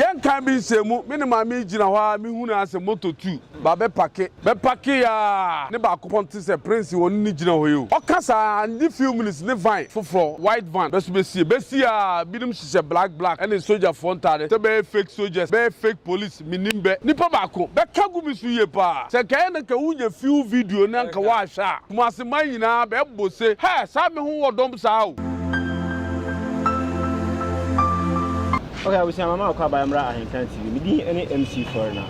Yan can be semu, minima me jina wa mi hu na se moto 2. Ba be pake ya ne ba kopon se prince won ni jina ho yo. Okasa ndi few minutes ne van foforo white van. Besi ya bidim hye black and soldier frontale. Te be fake soldiers, be fake police minimbe. Nipa ba ko be kagu bi su ye pa. Se ka na ka unye few video na nka wa hwa. Kuma se man nyina be bose. He sa me hu wodom sa o. Okay, we say mama kwa ba mra ahenkan TV. Me di any MC for na.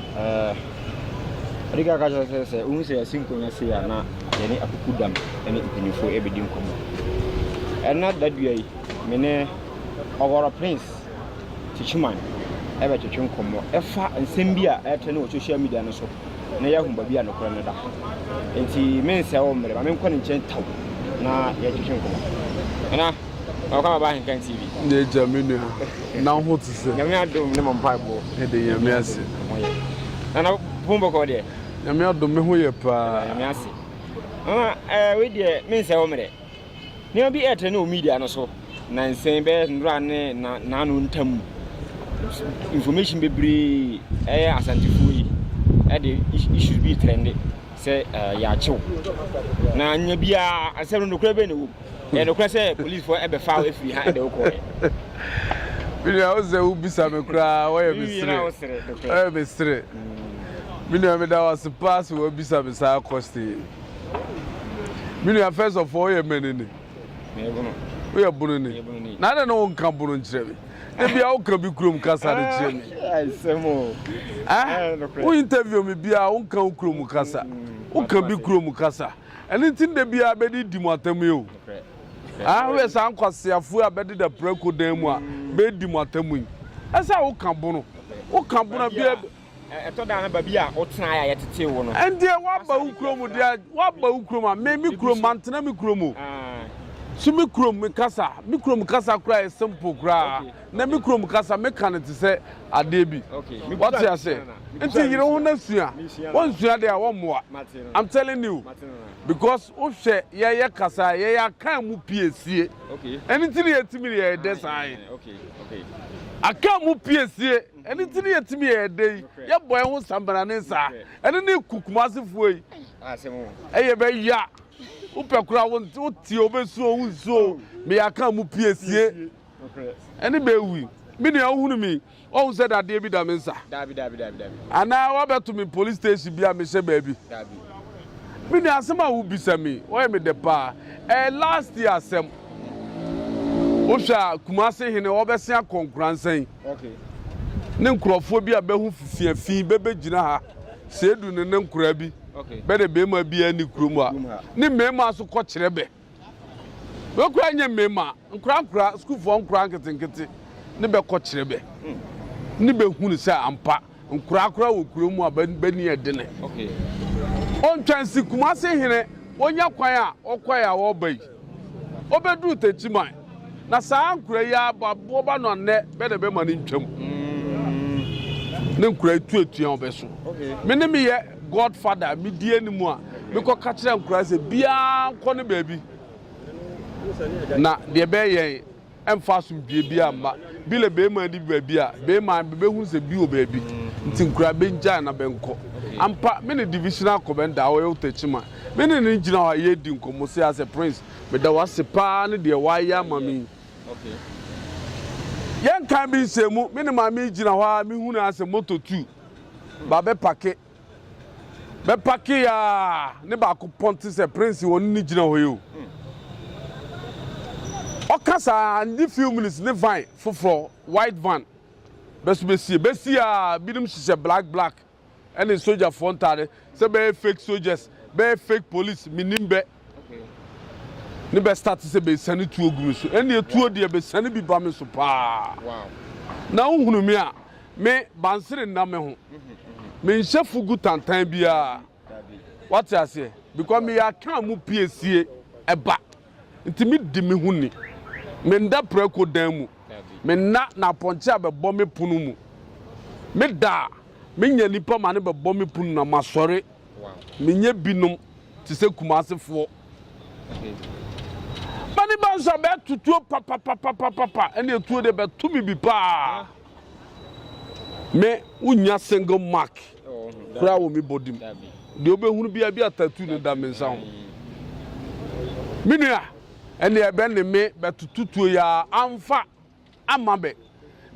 Riga ka say unhu say asinko nya say na ye akukudam any ipinifo ebedi nkomo. Ena dadua yi me ne Ogoro Prince Techiman ebe twetwe nkomo. Efa nsem bi a etene o social media no so. Na ya humba bi a no kora ne da. Enti me nse wo mre ba me nkɔ ne nkyɛn taw na ye twetwe nkomo. Ena Okama ba Henkan TV. Ne jaminu na ho tse. Nyame adom ne mompa bo. E de nyame ase. Ana bumbo ko de. Nyame adom me ho ye pa. Nyame ase. We de me nse wo mre. Ne obi etene o media no so. Na nsen be ndura ne na no ntam. Information bebre asantifo yi. De issues be trending. Say ya chiw. Na nya bia asem no kura be ne wo. Yeah, no question. Police for ever foul if we had the okay. Mini house who be some cry. Why be straight? Why be straight? Mini me that was pass who be some side cost. Mini first of all, you men. We are burning. None no one can burn chimney. They be out can be crum casa the chimney. I say more. Who interview me be our own crum casa? Who can be crum casa? Anything they be a bedi dimotemu. We san kwase afu abedi da preko dan mu a be dimotemu. Esa wo kan bono. Wo kan bono bia eto da na ba bia o tena ya yetete wo no. Ende wa ba ukromu dia, wa ba ukromu me mi krom antena mi kromu. So mi krom mi kasa kra simple kra. Na mi krom kasa me kan te se ade bi. What you say? Enti yire ho na sua. Won sua de a wo moa. I'm telling you. Because o hwe ye kasa ye kan mu piesie. Okay. Anything ye timi ye de sai. Okay. Aka mu piesie. Anything ye timi ye de. Ye boy ho sambana ne sa. Ene ne kukumasefo yi. Asemo. Eye be ya. Upe kura won ti obesu ohun so me aka mu piesie. Okay. Ene be wi. Me ne ohunu mi. Oh said that David Amensa. Dabi. And now what about to me police station be a me baby. Dabi. Me ne asema who be me. Why me the pa? Last year asem. Osha Kumase hene obesia konkuransen. Okay. Ne nkrofo bi abehu fifiafi bebe gina ha. Sedu ne nkura bi. Okay. Be de be ma bi ani kromu a. Ne mema so ko kirebe. We kura nya mema, nkura school for nkura nketenkete. Ne be ko kirebe. Ni be hunu se ampa nkura wo kromu a bani edene. Okay. On twansi Kumase hene onya kwan a okwaya wo bai. Obedu Techiman. Na saa nkura ya babo ba no ne be de be ma ni ntwam. Ne nkura tuatua obeso. Okay. Me ne me ye godfather me die ni mu a me ko ka kire nkura se bia ko ne baabi. Na de be ye emfa so bia amma bi le be ma di baabi a be ma be hu se bi o baabi. Nti nkura be nja na be nko. Ampa me ne divisional commander o Techiman. Me ne ni gina wa ye di nkomo se as a prince me da wase pa ne de wa ya mami. Okay. Yan kan bi semu me ne mami gina wa mi hu na as moto 2. Ba be pake ya ne ba kopon se prince won ni gina ho yo. Okasa ndi few minutes ne van foforo white van. Besi ya bidim hye black and soldier frontale. Se be fake soldiers, be fake police minimbe. Okay. Ne be start se be sani tuo guru so. Ene tuo de be sani bi ba me so pa. Wow. Na uhunu me a me bansere na me ho. Me nhye fugu tantan bia. What you say? Because me ya kan mu piesie eba. Nti me di me huni. Me nda preko dan mu. Me na ponche abebo me punu mu. Me da me nya nipa ma ne bebo me punu na masore. Wow. Me nya binom ti se Kumasefo. Okay. Mani banso be tutuo papa ene etuo de be tumi bi pa. me unya single mark kura wo mi body de obehunu bia bia tattoo ne da mensa ho minua ene ebe ne me betututuo ya amfa amabe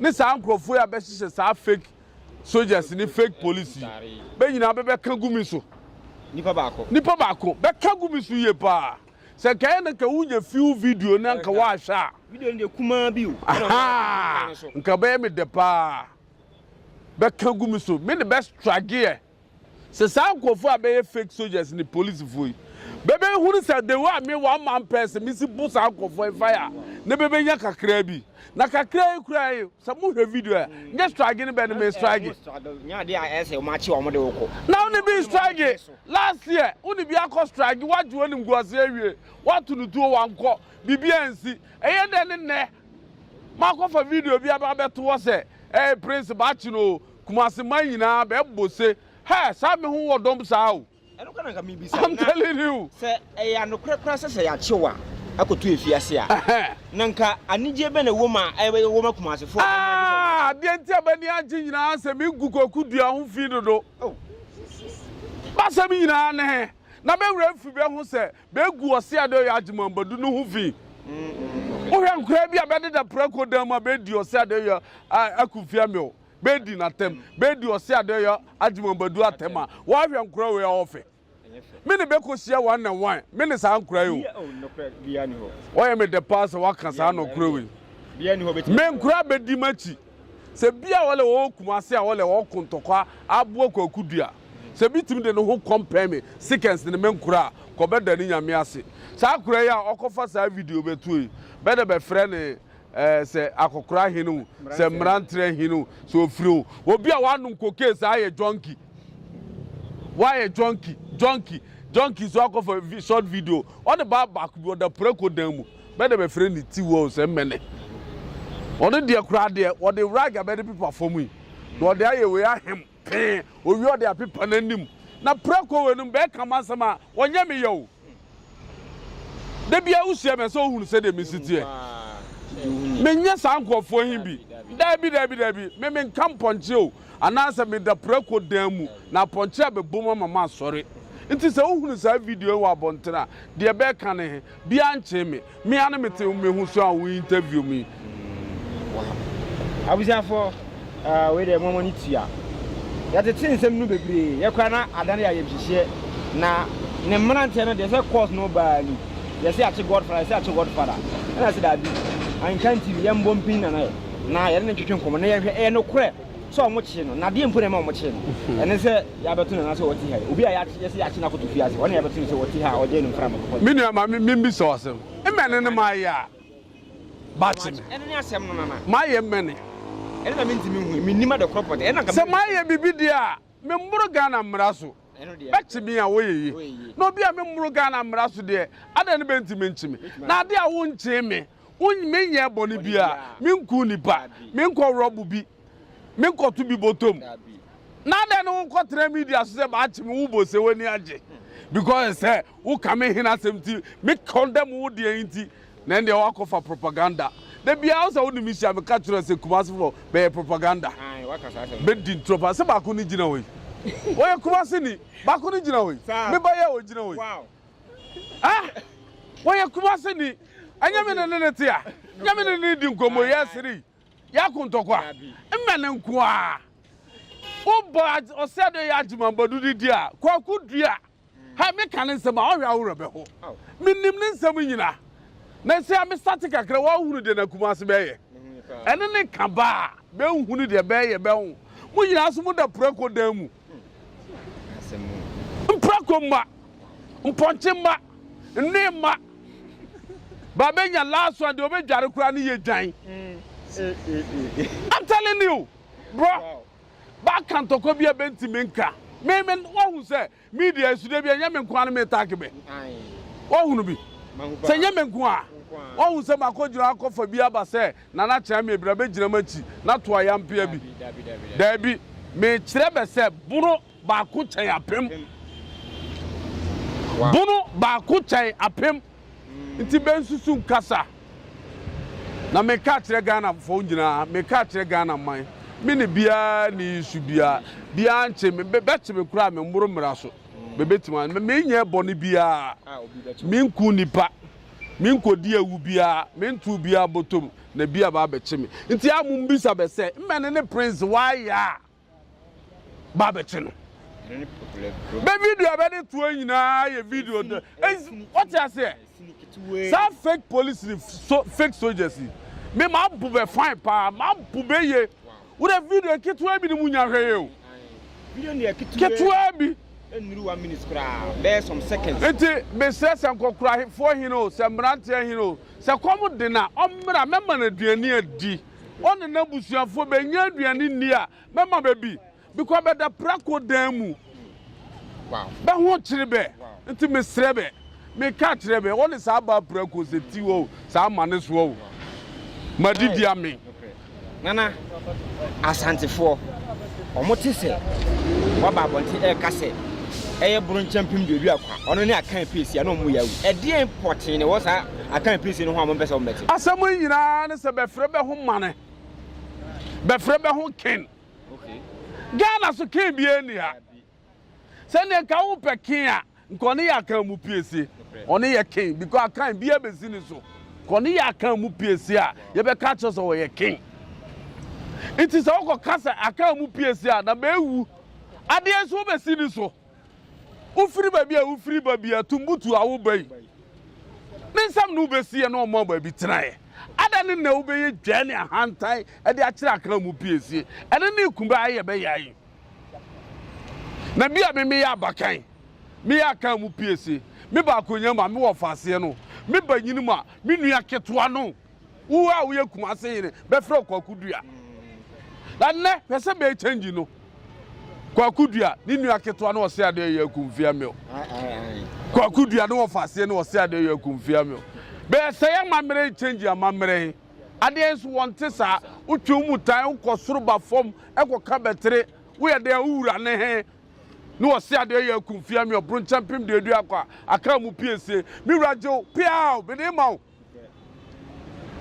ne sa ankrofo ya be hihye sa fake soldiers ni fake police be nyina be ka gumi so nipa baako be ka gumi so ye pa se kae na ka unya few video na nka wa hwa video ne kuma bi o nka be me de pa be ka gumi so me ne be strage se sa ankrofo a be fake soldiers ni police foi bebe hunu say the way me one man person me si boost ankrofo fire ne bebe nya kakra bi na kakra kura yi se mu hwe video e nya strage ne be ne me strage nya de a ese o ma chi o mo de woko na oni bi strage last year oni bi akọ strage waju oni ngwase awie watu nutuo wanko bibia nsi eye de ne makofa video bi aba beto wo se prince ba chi no kumase man nyina be bose he sa me hu wodom sa o eno kana ka mi bi sa I'm telling you se ya no kura se ya chiwa akotu efiase a nanka anije be na woma woma kumase fo de nti abani agi nyina se mi gukoku dua ho fi dodo ba se mi nyina ne na be wura fi be ho se be gu ose ade ya agimambadu no ho fi o hwe nkura bi abede da prako dam ma be di ose ade ya akufia me o be di na tem be di ose ade ya agimambadu atema wa hwe nkura we ofe me ne be ko sia 1 na 1 me ne sa nkura yo bia ni ho o ye me de pass wa kan sa no kura we bia ni ho beti me nkura be di machi se bia wale wo kumase a wale wo kontokwa abo kwakudua se bitim de no ho compare me seconds ne me nkura ko be da ni nyame ase sa kura ya okofa sa video betu yi be de be frɛ ne se akokora hinu se mrantre hinu so ofiro obi a wanum koke sa aye junkie why junkie so akofa short video on the back bi the preko dem be de be frɛ ni ti wo se mene ono de kura de o de rag abede people for me no de aye we ahem pe o wi o de apepa nanim na preko we num be kama sama wonya me yo de bia usia me so hunu se de me sitie me nya sankofo hin bi dabi me nkam ponche o anasa me da preko damu na ponche abebom mama sori nti se hunu sa video wa bontena de be kan ne bia nche me ane me te me hu so a we interview me abusafo we de momo ni tia ya te tinsem nu bebre ye kwa na adane ya yebhihye na ne mrante no de se course no ba ni ye se achi godfather na se da bi an kan ti ye mbompin na ye ne twetwe nkomo na ye hwe no kore so mo chi no na de mpo ne ma mo chi no ene se ya beto na so woti ha obi a ya ye se ya chi na koto fiase wona ya beto ni se woti ha o je no mfra mo ko me nua ma me bi so asem e mene ne ma ya bachi ene ne asem no na ma ye mene ene na minti mi hu mi nima de crop ene na se ma ye bibi dia me mburu Ghana mraso bachi mi a wo ye no bi a me mburu Ghana mraso de ada ne benti me nchimi na ade a wo nche me me nye boni bia me nku nipa me nko robu bi me nko tu bi botom na ade no nko tra media so se bachi mi wo bo se woni age because say wo ka me hina semti me condemn wo de enti na nde wa kofa propaganda de bia also wo mi sia me ka tro se kumase for be propaganda waka sa se be din tropa se ba ko ni gina we wo ye kumase ni ba ko ni gina we me ba ye wo gina we wow wo ye kumase ni anya me ne tia nya me ne di nkomo yesiri ya kuntokwa mmene nko a wo ba o se do ya agimambadu di a kwaku dua ha me kan nsema o hwa woro be ho minim ne nsem nyina na se am start kakra wa hunu de na kumase be ye ene ne kaba be hunu de be ye be hu mu nyina so mu da preko damu preko ma mponche ma ne ma Baba nya last one de obedware kura ne ye dwan I'm telling you bro back kan to ko bia benti menka me wo hu se media su de bia nya menko an me tag be wo hu no bi se nya menko a wo hu se makodjura akofa bia ba se na na kira me bra be gira machi na to ayampia bi dabi me kire be se bunu ba ko chen apem bunu ba ko chen apem nti bensusu nkasa na me ka kire Ghana fo nyina me ka kire Ghana man mini bia ni su bia nche me beti me kura me mburu mraso Techiman me nye boni bia min ku nipa min ko di ewu bia min tu bia botom na bia ba beche me nti amum bisa be se mmene ne prince why ya ba beche no be video be de tu anyina ye video what you say some fake police fake soldiers me ma bu be fine pa ma bu be ye wo the video ketua bi ni munya hwe o video ne ketua bi enuru 1 minute kra be some seconds enti be stress and kokura for hino se mbrante hino se kom de na omra memma na duani adi on na busuafo be nya aduani ni a memma be bi because be da prako dan mu wow be ho kire be enti me srebe me ka kire be on sa ba prako se ti wo sa mane so wo madidi ame nana asantefo omote se waba bonti e kase eye brun champion de akwa ono ne akan pesi na omu yawu e de important ne wo sa akan pesi no ho amon pese ombeti asamo nyina ne se be frɛ be ho mane be frɛ be ho ken okay Ghana so ken bi eni ha se ne ka wo pe ken a nkone ya akan mu pesi ono ye ken because akan bi e bezi ni so kone ya akan mu pesi a ye be ka cho so wo ye ken it is all kasa akan mu pesi a na be wu ade so be si ni so ufiri babia tumbutu awo bai ninsam no be sie no mo ba bi trae ada ne na wo be ye dwane ahantai e de akira akan mu pesi ene ne kumba aye be yayi na bia me ya bakan me ya akan mu pesi me ba konya ma me wo fase no me ba nyini ma me nua ketoa no wo a wo ye kumase yire be frɛ kwakudua na ne pese be change no kwakudua ni nua ketoa no ose ade ye kumfia me kwakudua no ofase no ose ade ye kumfia me be se ya mamre change amamre ade enso wonte sa utwum tan ukosoro ba fom ekoka betere wo ye de awura ne he no ose ade ye kumfia me obron champion de edu akwa aka mu piese mi rajo piao be ne mawo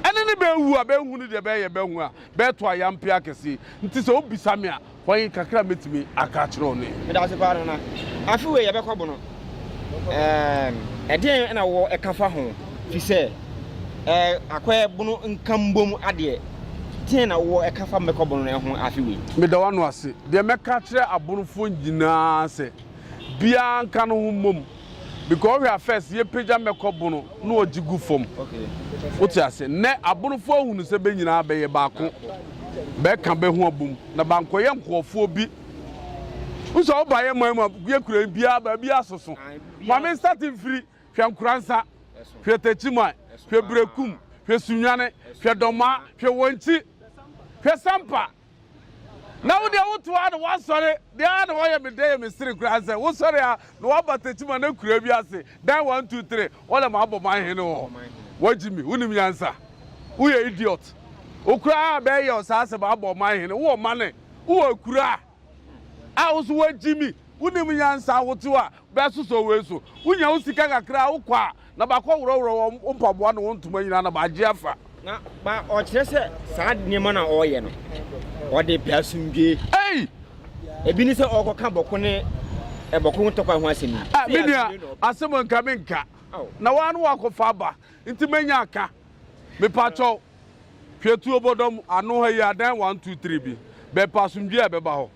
ene ne be wu a be hu ne de be ye be hu a be to ayampia kese nti se obisa me a wọ́n kakra metimi aka kire oni me da se pa na afi we ye be kwabo no ede na wo e kafa ho fi se akwa bunu nkambom ade tie na wo e kafa me kwabo no ho afi we me da wano ase de me ka kire abonfo nyina se bia nka no mom because we are first ye page me kwabo no no ojigu fom okay wote ase ne abonfo hunu se be nyina be ye baako be kan be ho abum na bankoye nkofo bi uso obaye mama ye kura bia ba bia soso mama starting free hwe nkuransa hwe Techiman hwe brekum hwe sunwane hwe doma hwe wonti hwe sampa na wo de woto ade wa sore de ade wo ye me de me siri kuransa wo sore a no wa ba Techiman na kura bi ase dan 1 2 3 wala ma abo man hene wo wajimi unim yansa wo ye idiot okura be ye osase ba abo man hene wo mane wo okura a wo so wajimi unim yansa woto a be soso weso unya usika kakra wo kwa na ba kwa woro mpaboa no ntuma nyina na ba je afa na ba o kire se sa de ma na o ye no o de piasundwe ebi ni se o ko ka boko ne e boko ntokwa ho asemi media asemo nka menka na wanu wakofa ba nti menya aka me pacho hwetu obodom anu ha ya dan 1 2 3 bi be pasundwe e be ba ho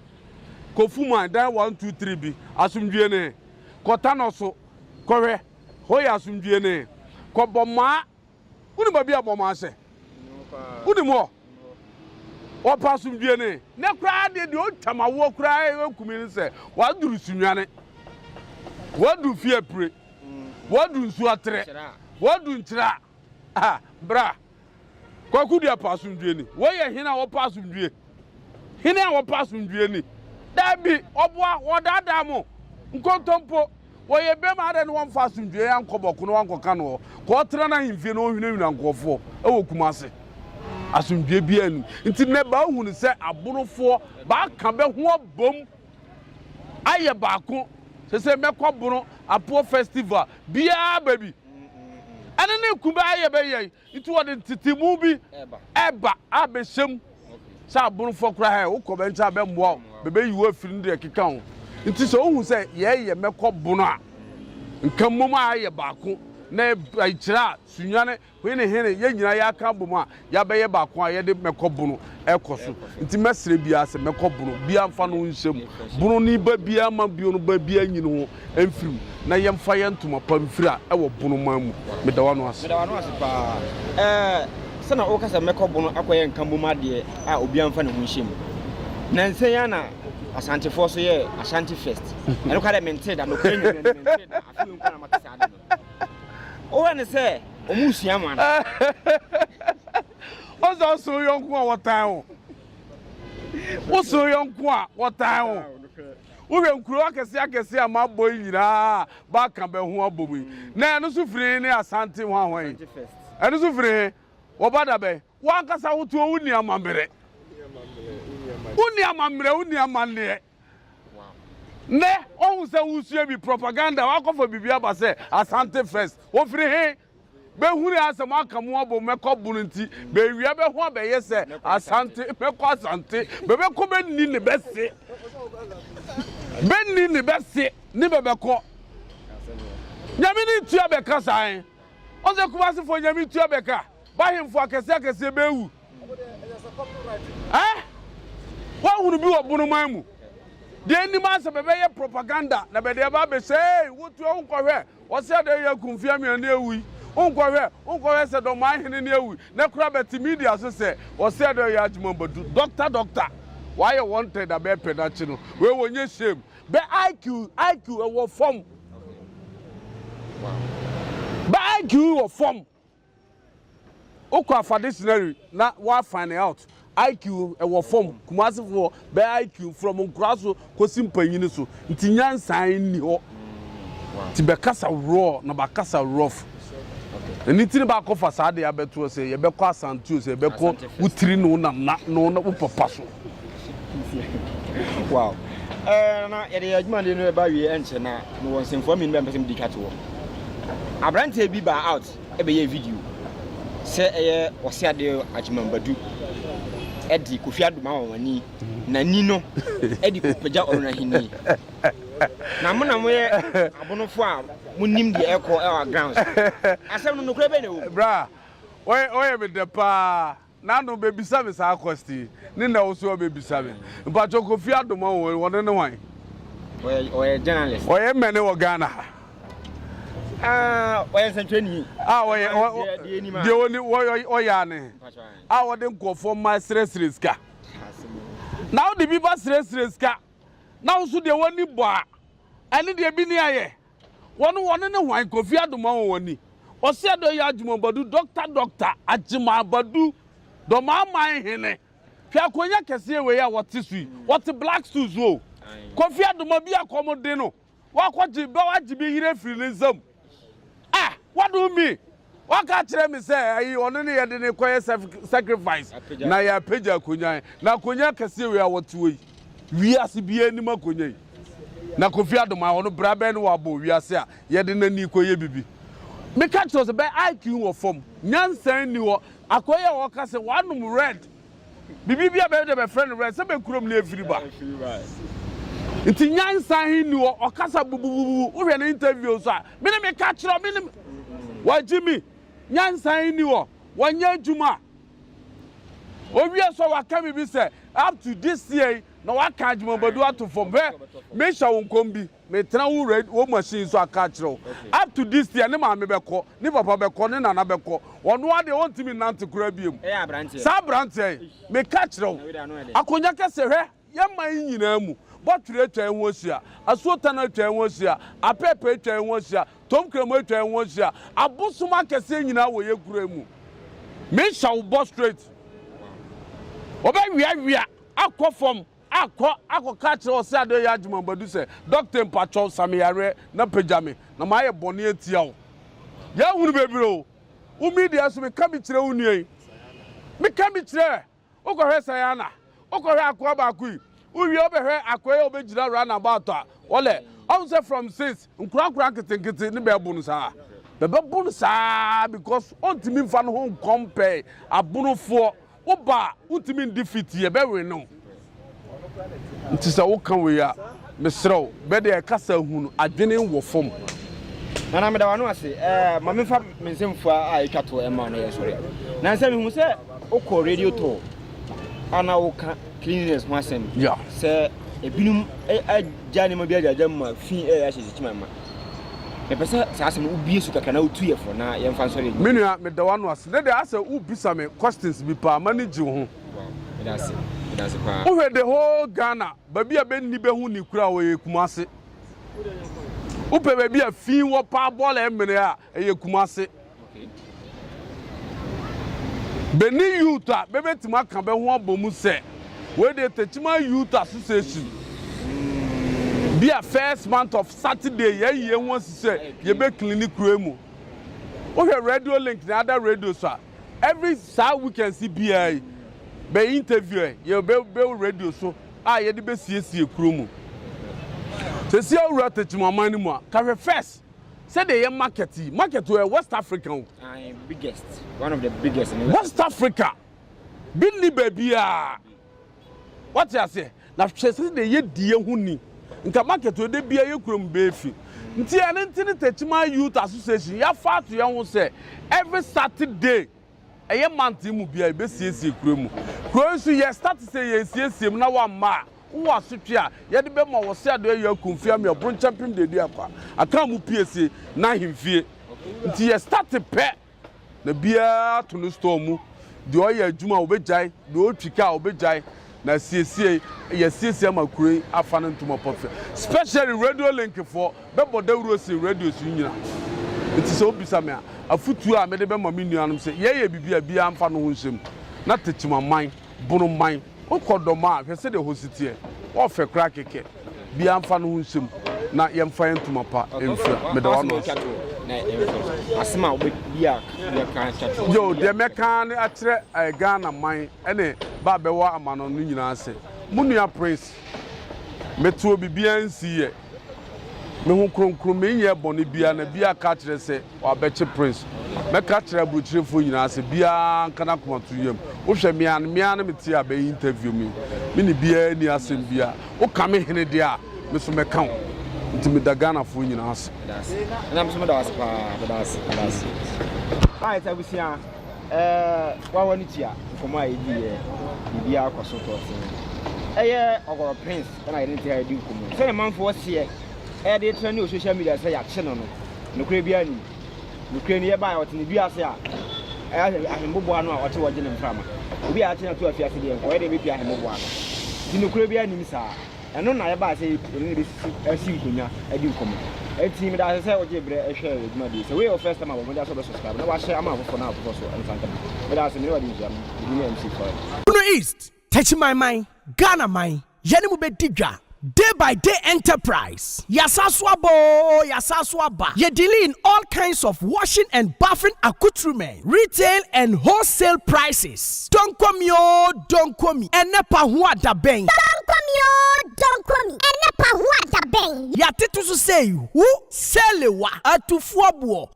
kofuman dan 1 2 3 bi asundwe ne kota no so kowe ho ya asundwe ne ko boma uni ba bia boma se uni mo o pasundwe ne kra de o tamawo kra e kumini se wa duru sunwane wa du fie pre wa du nsu atre wa du nchira bra kwakudua pasundwe ni wo ye hina wo pasundwe hina wo pasundwe ni dabi oboa wo dada mo nkontompo wo ye be ma de no won fasundwe ya nkoboko no wankoka no ko tra na himfie no hwina nkofo e wo kumase asundwe bia nu nti ne ba hunu se aborofo ba ka be ho bom aye baako se mekoboro apo festival bia baby anene kumba aye be ye nti wo de titimu bi eba abeshem sa abonfo kra ha wo ko bencha be mboa bebe yiwo afiri de keka ho nti so hu se ye mekọ bono a nkamom a ye baako na ayira sunwane we ne hene ye nyina ya ka bom a ya be ye baako a ye de mekọ bono ekoso nti mesre bia se mekọ bono bia mfa no nhyem bono ni ba bia ma bio no ba bia nyine ho emfirim na ye mfa ye ntoma pa mfiri a e wo bono mamu medawa no ase pa sana o kasa mekọ bono akoye nkamom ade a obi amfa ne ho nhyem na nsen ya na Asante for so ye Asante first. I look at them and say that no pain and maintain. I feel kind of sad. Oh, and say, Omusia man. What's also young what time? What's so young what time? We can croak as I can say, my boy, back and be who are booby. Now, no suffering, Asante one way. And no suffering, what about a one cast out to Unia Mambre. Unia mamre ne on se usu bi propaganda wa ko for bibia ba se Asante first o free he be huri asem aka mo obo mekọ bunu nti be wia be ho be ye se Asante mekọ Asante be ko be ni ne be se ni be kọ nyame ni tua be ka san o se kuma se fo nyame tua be ka ba hemfo akese be wu wa hunu bi wo bunu mamu de ni ma se bebe ye propaganda na be de ba be say wotu onkọhwe wo se de ye kumfia mi na ewi onkọhwe se do ma hene na ewi na kura beti media so se wo se de ye ajuma bodu doctor why you wanted da be pedachi no we wonye shame be IQ e wo form be IQ wo form okwa for this scenario na wa find out IQ e wo form kumase for be IQ from nkraso kosi mpanyini so nti nyansan ni ho ti be kasa raw na ba kasa rough eni ti ba ko fa saade ya beto se ye be ko Asante se be ko utiri no na wo papa so wow na ye de adwuma de no ba wie enche na no won semfo mi be mpese mi dikato abrante bi ba out e be ye video se eye osiade ajimambadu edi Kofi Adoma wani na ni no edi kopeja oruna hini na mo ye abonofo a munim de eko e grounds asem no nokre be ne wo bra oye be de pa na no be bisa me sa costi ni na wo so be bisa me mpa cho Kofi Adoma woni ne wan oye journalist oye mene wo Ghana oye sentweni oye de woni oya ne wo de nkofo ma stress ska now the people stress ska now so de woni bo a ene de bi ni aye woni ne hwan Kofi Adoma woni o se do ya ajumabadu doctor ajumabadu do ma man hene hwa konya kese we ya wote sui wote black suits wo Kofi Adoma bi akomode no wa kwaji ba wajibi hire filinzam what do you mean? What catch me say? You only had the require sacrifice. Na ya peja kunya. Na kunya kesi we are what we are si any more kunya. Na Kofi Adoma ono braben wabo we are say ye de nani koye bibi. Me catch us be IQ or form. Nyansan ni wo akoye wo ka say one red. Bibi bia be de friend red say be kurom na efiri ba. Nti nyansan ni wo okasa bububu wo hwe na interview so a me catch ro me wa Jimmy nyansan ni wo wanya adwuma owie so wa ka me bi say up to this year na wa ka adwuma bodu atofom me sha won kombi me tena wo red wo machine so aka kire up to this year ne ma me beko ne papa beko ne nana beko wono ade wontimi nante kura biem sa brante me ka kire akonya kese hwe ye man nyina mu boture twa enwo sia asuota na twa enwo sia apepe twa enwo sia tom kremo twa enwo sia abusuma kese nyina wo ye kura mu me shall boss straight oba wia akofom akọ catch us ade ya adwuma badu se doctor mpacho samiyare na pejame na maye bone atia wo ya hunu bebiro wo media so me ka bi kire unue me ka bi kire okohwe sayana okohwe akwa ba akui uwi obehwe akoye obegira run about a wole I say from 6 nkura nkete ni be bunu sa bebe bunu sa because ontimi fa no ho compare abunofo oba ultimate defeat ye be we no nti se wo kan we ya mesrew be de kasa hunu adwene wo fom na me da wano ase ma me fa mensemfo a etwato e ma no ye sore na nse me hu se okọ radio to ana wo ka cleanliness ho asem yeah se ebinum ajani ma bia jajam ma fi ya Techiman ma me pese sa asem ubie su kaka na otu ye fo na ye mfa sore menua me da wano ase ne de asa ubisa me questions bi pa manage ho me da ase pa o we the whole Ghana baby a be ni be hu ni kura wo ye Kumase upe baby a fi wo pa ball e mene a ye Kumase Beni Yuta bebe tima kan be ho abomu se we dey Techiman Youth Association be a first month of Saturday ye won say ye be clinic room o he radio link na other radio so every weekend see BI be interview ye be radio so ye dey be siesie kuro mu se see awura Techiman man mu a ka first say the market we West African biggest one of the biggest in West Africa Billy baby what you say na chese de ye die hu ni nka market we de bia ye kurom befi nti ene ntini Techiman Youth Association ya fa to ye hu say every Saturday eye month mu bia be siesie kurom so ye start say ye siesie na wa ma wo asotwe a ye de be ma wo se ado ye akumfia me obron champion de dia kwa aka mu PSA na himfie nti ye start pe na bia to no store mu de o ye adwuma obejai de o twika obejai na siesie ye siesie makure afa no ntoma potfe especially radio link for be bodawuro si radio su nyina nti so obisa me afutu a me de be ma me nuanum se ye bibia bia amfa no ho nsem na Techiman man bunu man okodoma hwese de hositie wo fe kra keke bia amfa no ho nsem na yemfa ntoma pa emfia me da wano asema obia ya kan chat yo de mekan atre Ghana man ene ba bewa amano no nyina ase munua prince metuo bibia nsiye me hu kronkron me nye bone bia na bia ka kire se wa beche prince me ka kire buchirefo nyina ase bia nkana komato yem wo hwe mian meti abe interview me ni bia ni asem bia wo ka me hene dia me so me kan nti me da Ghana fo nyina ase na me so me da ase pa da ase right abusia wa woni tia komo ayi bibia akoso to eye Ogoro prince na identity ID komo say manfo se dey trend on social media say ya che no kure bia ni kure ni ye ba otini bia se a ahembobo anu a ote woje ne mframa obi a che na to afiase de enko ye dey be ahembobo anu ti kure bia ni sa eno na ye ba se ni be asi nkonya adi komo eti mi da se oje bre ehwe eduma de se we first time abo mo da so be subscribe na wa share ama afofo na afofo so ensanka mi da se mi wa di jam ni MC for Uno East Techiman man Ghana man yene mu be digwa day by day enterprise yasaswabo yasaswaba ye deal in all kinds of washing and bathing accoutrement retail and wholesale prices don't come enepa ho adaben don't come enepa ho adaben ya titu so say who selewa atufuobo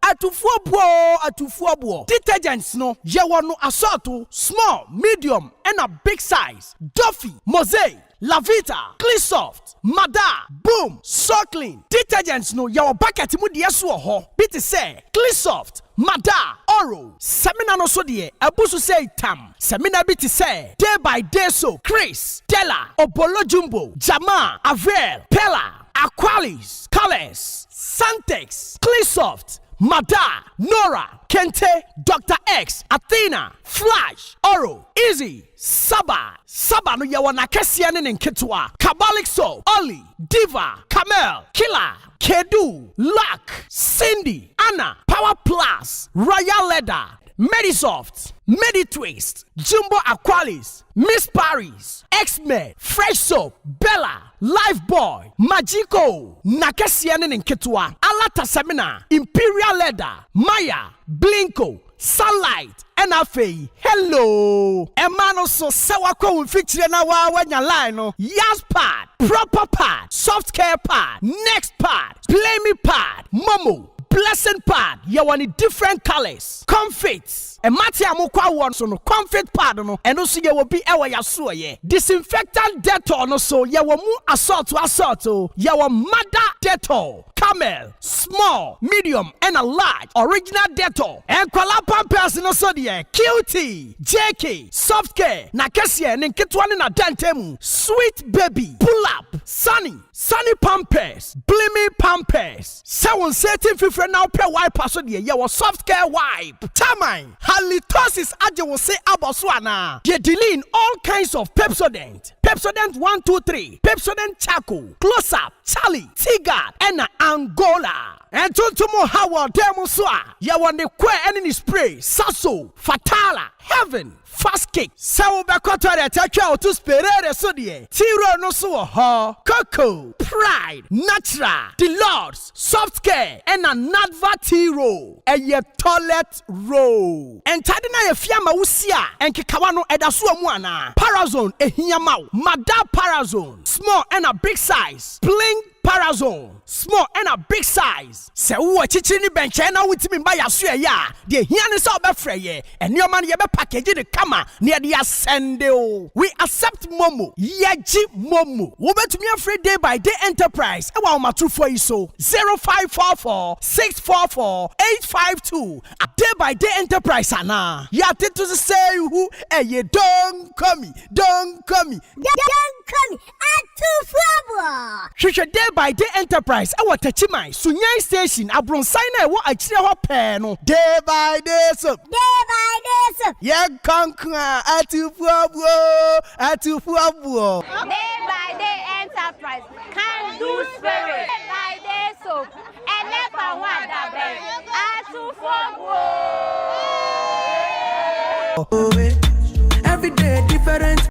detergents no ye wono assorto small medium and a big size Duffy Mosaic Lavita, Cleansoft, Mada, Boom, So Clean. Detergents no yawa bucket mu de so ho. Biti say Cleansoft, Mada, Oro. Semina no so de abusu say tam. Semina biti say day by day so Chris, Della, Obolo Jumbo, Jama, Avel, Pella, Aqualis, Colors, Santex, Cleansoft, Mada, Nora, Kente, Dr. X, Athena, Flash, Oro, Easy, Saba no yawana kesiane ne nketwa Kabalik Soap, Oli, Diva, Camel, Killer, Kedu, Luck, Cindy, Anna, Power Plus, Royal Leather, Medisoft, Meditwist, Jumbo Aqualis, Miss Paris, X-Men, Fresh Soap, Bella, Lifeboy, Magico, Nakesiane ne nketwa Alata Semina, Imperial Leather, Maya, Blinko, Sunlight, NFA, hello. Emano so sewako feature na wanya line no. Yas pad, proper pad, soft care pad, next pad, play me pad, Momo, blessing pad. You want different colors, comfits, Ematia mo kwa won so no comfort pad no eno so ye wo bi ewo ya so ye. Disinfectant Dettol no so ye wo mu assault ye wo mother Dettol, Camel, small, medium and a large original Dettol. And kwala pampers no so de QT, JK, soft care, na kesie ne nketwa na dantemu, sweet baby, pull up, sunny pampers, blimmy pampers. Someone setting fifre now pe wipe so de ye wo soft care wipe. Techiman, halitosis aje wo say aboswana. Ye dealing all kinds of Pepsodent 1, 2, 3, Pepsodent Charcoal, Close Up, Charlie, Tigard, and Angola. And to Howard Demuswa, ya want the queer enemy spray, Sasso, Fatala, Heaven, Fast Kick, Sao Bacotta, Taka to Sperere Sodie, Tiro no so ha, Coco, Pride, Natural, The Lords, Soft Care, and a Nadva Tiro, and your toilet roll. And Tadina Fiamma Usia, and Kikawano Edasua Mwana, Parazone, Ehiamau, Mada Parazone, small and a big size, Bling Parazone, small and a big size. Se uwa chichini benche na witimi mba ya suya ya. Die hiani sa obe freye. And your man yebe package de kama. Niya diya sende o. We accept Momo. Yeji Momo. Ube tumi ya free day by day enterprise. Ewa umatru for iso. 0544 644 852. A day by day enterprise ana. Ya titu say who. Ye don't come me. Don't come me. Don't come Otumfour. Shusha day by day enterprise. Ewa Techiman. Sunyai station. Abronsai na ewa achire ho pe no. Day by day so. Day by day so. Ye kankwa Otumfour. Day by day enterprise can do spirit. Day by day soap. And never want that Otumfour.